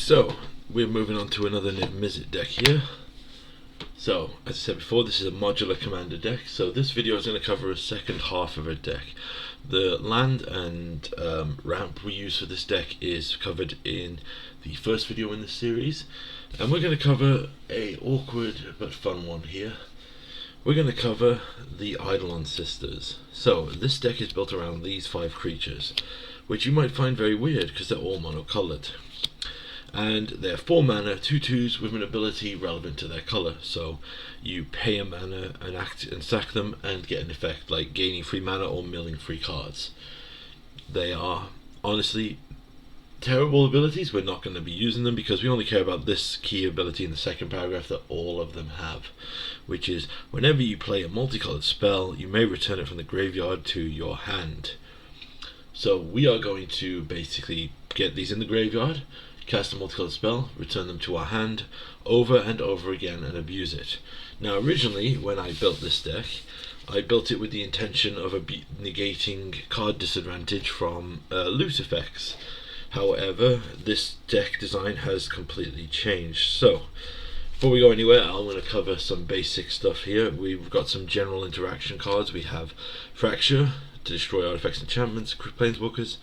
So, we're moving on to another Niv-Mizzet deck here. So, as I said before, this is a modular commander deck, so this video is going to cover a second half of a deck. The land and ramp we use for this deck is covered in the first video in this series, and we're going to cover a awkward but fun one here. We're going to cover the Eidolon Sisters. So, this deck is built around these 5 creatures, which you might find very weird because they're all monocolored. And they're 4 mana, 2/2s with an ability relevant to their colour. So you pay a mana and act and sack them and get an effect like gaining free mana or milling free cards. They are honestly terrible abilities. We're not going to be using them because we only care about this key ability in the second paragraph that all of them have, which is whenever you play a multicolored spell, you may return it from the graveyard to your hand. So we are going to basically get these in the graveyard, cast a multicolored spell, return them to our hand over and over again and abuse it. Now originally when I built this deck, I built it with the intention of negating card disadvantage from loot effects. However, this deck design has completely changed. So before we go anywhere, I'm going to cover some basic stuff here. We've got some general interaction cards. We have Fracture to destroy artifacts, enchantments, planeswalkers.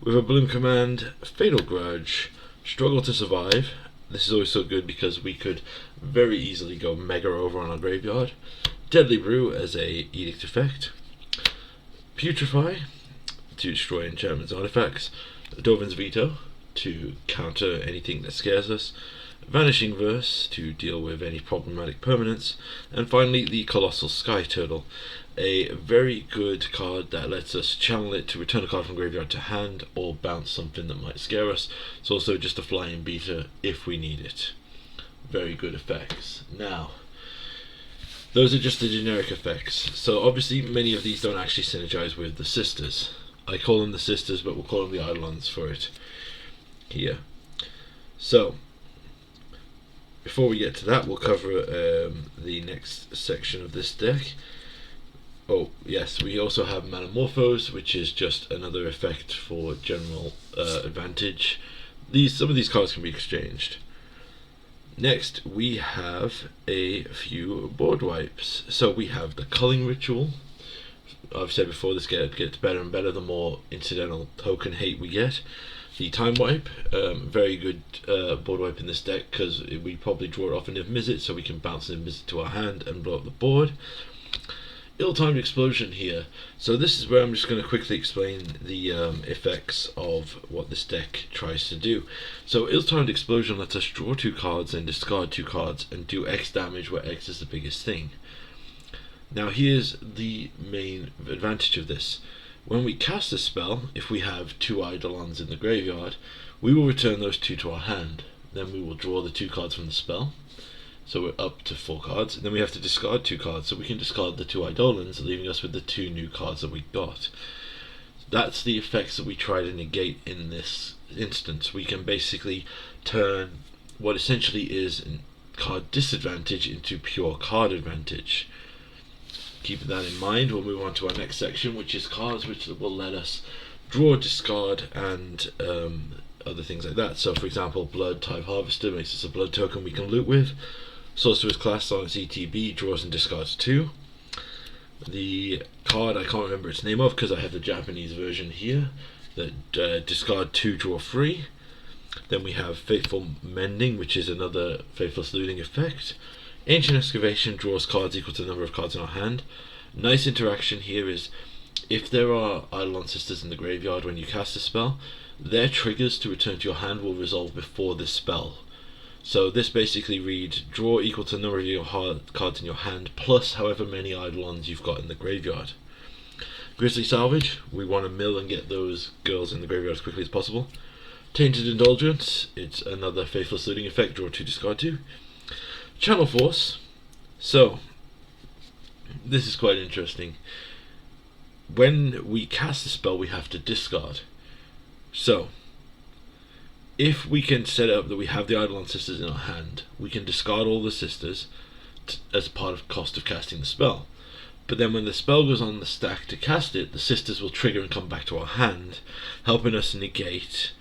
We have a Bloom command, Fatal Grudge, Struggle to Survive. This is always so good because we could very easily go mega over on our graveyard. Deadly Brew as a edict effect. Putrefy to destroy enchantments and artifacts. Dovin's Veto to counter anything that scares us. Vanishing Verse to deal with any problematic permanents. And finally the Colossal Sky Turtle, a very good card that lets us channel it to return a card from graveyard to hand or bounce something that might scare us. It's also just a flying beater if we need it. Very good effects. Now, those are just the generic effects. So obviously many of these don't actually synergize with the sisters. I call them the sisters, but we'll call them the Eidolons for it here. So before we get to that, we'll cover the next section of this deck. Oh yes, we also have Metamorphose, which is just another effect for general advantage. Some of these cards can be exchanged. Next we have a few board wipes. So we have the Culling Ritual. I've said before, this gets better and better the more incidental token hate we get. The Time Wipe, very good board wipe in this deck because we probably draw it off a Niv-Mizzet, so we can bounce Niv-Mizzet to our hand and blow up the board. Ill-Timed Explosion here. So this is where I'm just going to quickly explain the effects of what this deck tries to do. So Ill-Timed Explosion lets us draw 2 cards and discard 2 cards and do X damage where X is the biggest thing. Now here's the main advantage of this. When we cast a spell, if we have 2 Eidolons in the graveyard, we will return those 2 to our hand. Then we will draw the 2 cards from the spell. So we're up to 4 cards, and then we have to discard 2 cards, so we can discard the 2 Eidolons, leaving us with the 2 new cards that we got. That's the effects that we try to negate in this instance. We can basically turn what essentially is card disadvantage into pure card advantage. Keeping that in mind, we'll move on to our next section, which is cards which will let us draw, discard, and other things like that. So for example, Blood Tithe Harvester makes us a blood token we can loot with. Sorcerer's Class on its ETB draws and discards 2. The card I can't remember its name of because I have the Japanese version here, that discard 2, draw 3. Then we have Faithful Mending, which is another Faithless Looting effect. Ancient Excavation draws cards equal to the number of cards in our hand. Nice interaction here is if there are Eidolon Sisters in the graveyard when you cast a spell, their triggers to return to your hand will resolve before this spell. So this basically reads, draw equal to the number of your cards in your hand plus however many Eidolons you've got in the graveyard. Grisly Salvage, we want to mill and get those girls in the graveyard as quickly as possible. Tainted Indulgence, it's another Faithless Looting effect, draw 2, discard 2. Channel Force, so this is quite interesting. When we cast a spell we have to discard. So if we can set up that we have the Eidolon Sisters in our hand, we can discard all the sisters as part of cost of casting the spell. But then when the spell goes on the stack to cast it, the sisters will trigger and come back to our hand, helping us negate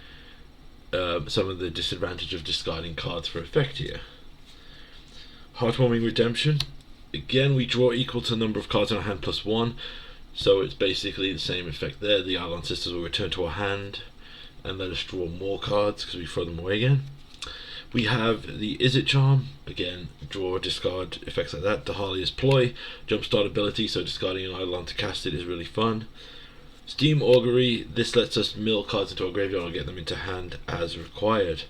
some of the disadvantage of discarding cards for effect here. Heartwarming Redemption. Again, we draw equal to the number of cards in our hand plus 1, so it's basically the same effect there. The Eidolon Sisters will return to our hand and let us draw more cards because we throw them away again. We have the Izzet Charm. Again, draw, discard, effects like that. Dahalia's Ploy, jumpstart ability, so discarding an Eidolon to cast it is really fun. Steam Augury. This lets us mill cards into our graveyard or get them into hand as required.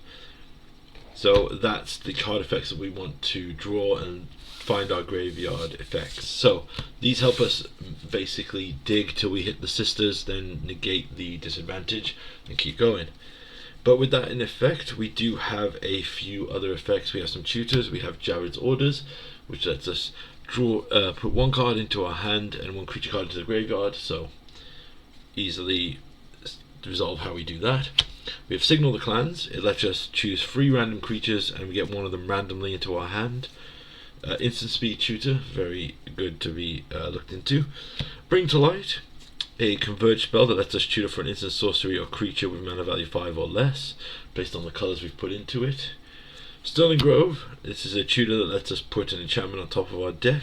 So that's the card effects that we want to draw and find our graveyard effects. So these help us basically dig till we hit the sisters, then negate the disadvantage and keep going. But with that in effect, we do have a few other effects. We have some tutors. We have Jared's Orders, which lets us draw, put one card into our hand and one creature card into the graveyard. So easily resolve how we do that. We have Signal the Clans. It lets us choose 3 random creatures and we get one of them randomly into our hand. Instant Speed Tutor, very good to be looked into. Bring to Light, a converged spell that lets us tutor for an instant sorcery or creature with mana value 5 or less, based on the colours we've put into it. Sterling Grove, this is a tutor that lets us put an enchantment on top of our deck.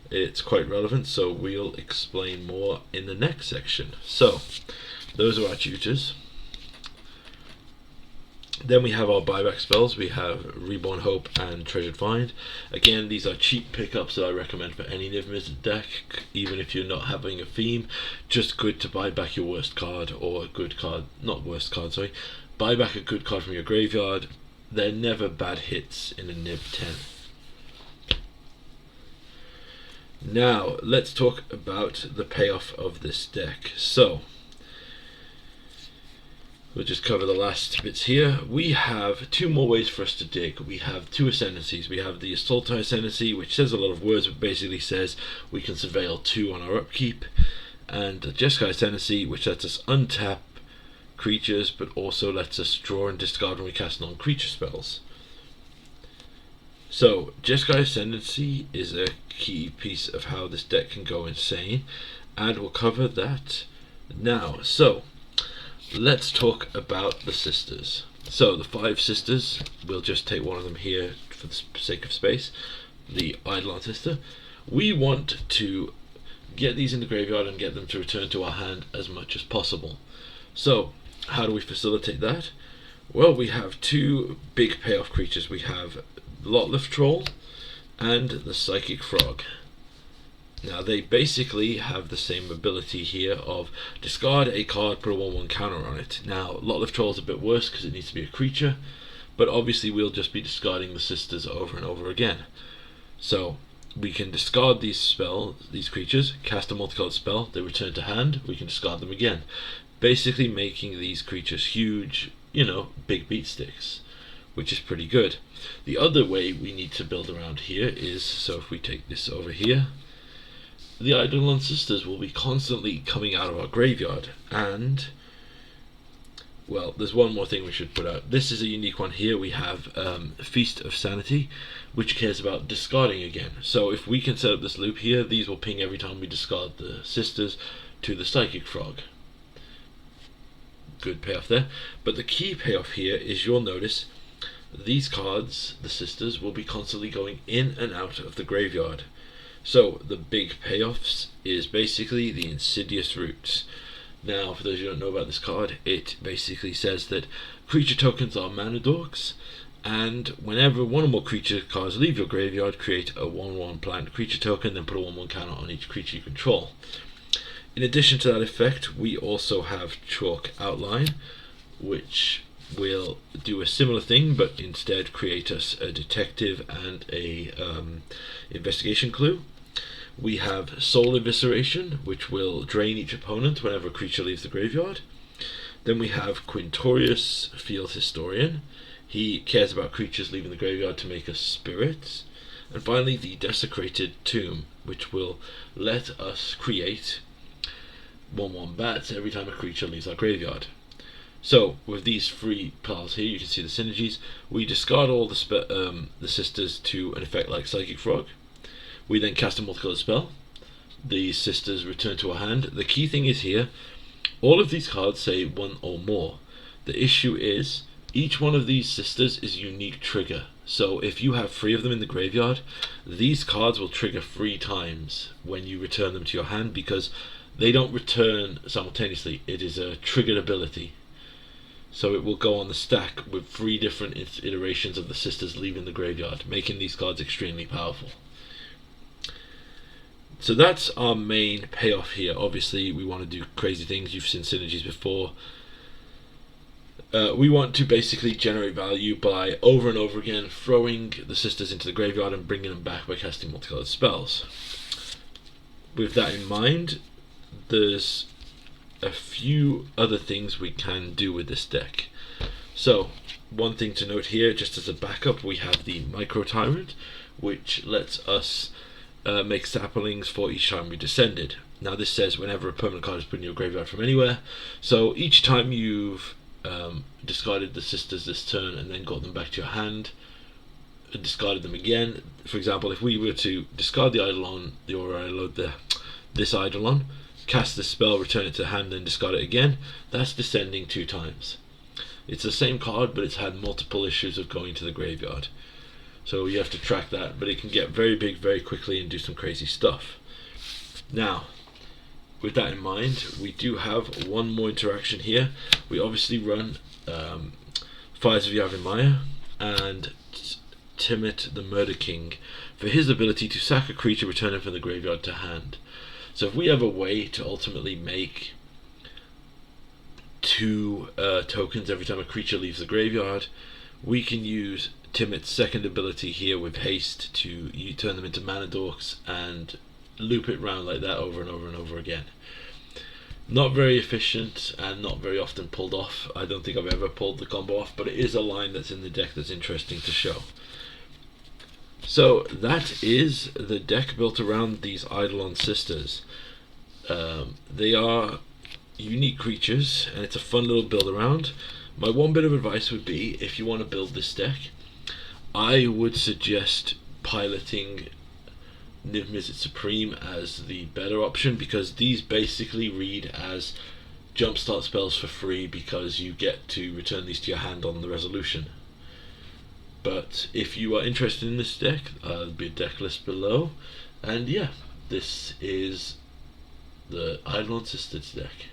It's quite relevant, so we'll explain more in the next section. So, those are our tutors. Then we have our buyback spells. We have Reborn Hope and Treasured Find. Again, these are cheap pickups that I recommend for any Niv-Mizzet deck, even if you're not having a theme. Just good to buy back your worst card, or a good card, not worst card, sorry. Buy back a good card from your graveyard. They're never bad hits in a Niv 10. Now, let's talk about the payoff of this deck. So, we'll just cover the last bits here. We have 2 more ways for us to dig. We have 2 ascendancies. We have the Assaultai Ascendancy, which says a lot of words, but basically says we can surveil 2 on our upkeep. And the Jeskai Ascendancy, which lets us untap creatures, but also lets us draw and discard when we cast non-creature spells. So, Jeskai Ascendancy is a key piece of how this deck can go insane, and we'll cover that now. So, let's talk about the sisters. So the 5 sisters, we'll just take one of them here for the sake of space. The Eidolon Sister. We want to get these in the graveyard and get them to return to our hand as much as possible. So how do we facilitate that? Well, we have 2 big payoff creatures. We have Lotleth Troll and the Psychic Frog. Now they basically have the same ability here of discard a card, put a 1/1 counter on it. Now Lotleth Troll is a bit worse because it needs to be a creature, but obviously we'll just be discarding the sisters over and over again. So we can discard these creatures, cast a multicolored spell, they return to hand, we can discard them again. Basically making these creatures huge, big beat sticks, which is pretty good. The other way we need to build around here is, so if we take this over here, the Eidolon Sisters will be constantly coming out of our graveyard, and well, there's one more thing we should put out. This is a unique one here. We have Feast of Sanity, which cares about discarding again. So if we can set up this loop here, these will ping every time we discard the sisters to the Psychic Frog. Good payoff there. But the key payoff here is, you'll notice these cards, the sisters, will be constantly going in and out of the graveyard. So the big payoffs is basically the Insidious Roots. Now, for those who don't know about this card, it basically says that creature tokens are mana dorks, and whenever one or more creature cards leave your graveyard, create a 1/1 plant creature token, then put a 1/1 counter on each creature you control. In addition to that effect, we also have Chalk Outline, which will do a similar thing, but instead create us a detective and a investigation clue. We have Soul Evisceration, which will drain each opponent whenever a creature leaves the graveyard. Then we have Quintorius, Field Historian. He cares about creatures leaving the graveyard to make us spirits. And finally, the Desecrated Tomb, which will let us create 1/1 bats every time a creature leaves our graveyard. So, with these 3 piles here, you can see the synergies. We discard all the sisters to an effect like Psychic Frog. We then cast a multicolored spell. The sisters return to our hand. The key thing is here, all of these cards say 1 or more. The issue is, Each one of these sisters is a unique trigger. So if you have 3 of them in the graveyard, these cards will trigger 3 times when you return them to your hand, because they don't return simultaneously. It is a triggered ability. So it will go on the stack with 3 different iterations of the sisters leaving the graveyard, making these cards extremely powerful. So that's our main payoff here. Obviously we want to do crazy things. You've seen synergies before. We want to basically generate value by over and over again throwing the sisters into the graveyard and bringing them back by casting multicolored spells. With that in mind, there's a few other things we can do with this deck. So one thing to note here, just as a backup, we have the Micro Tyrant, which lets us make saplings for each time we descended. Now this says whenever a permanent card is put in your graveyard from anywhere. So each time you've discarded the sisters this turn and then got them back to your hand, and discarded them again. For example, if we were to discard the Eidolon, this Eidolon, cast the spell, return it to hand, then discard it again, that's descending 2 times. It's the same card, but it's had multiple issues of going to the graveyard. So you have to track that, but it can get very big very quickly and do some crazy stuff. Now, with that in mind, we do have one more interaction here. We obviously run Fires of Yavimaya and Tiamat the Murder King for his ability to sack a creature, return it from the graveyard to hand. So if we have a way to ultimately make 2 tokens every time a creature leaves the graveyard, we can use Tiamat's second ability here with haste to turn them into mana dorks and loop it around like that over and over and over again. Not very efficient and not very often pulled off. I don't think I've ever pulled the combo off, but it is a line that's in the deck that's interesting to show. So that is the deck built around these Eidolon sisters. They are unique creatures and it's a fun little build around. My one bit of advice would be, if you want to build this deck, I would suggest piloting Niv-Mizzet Supreme as the better option, because these basically read as jumpstart spells for free because you get to return these to your hand on the resolution. But if you are interested in this deck, there'll be a deck list below, and yeah, this is the Eidolon Sisters deck.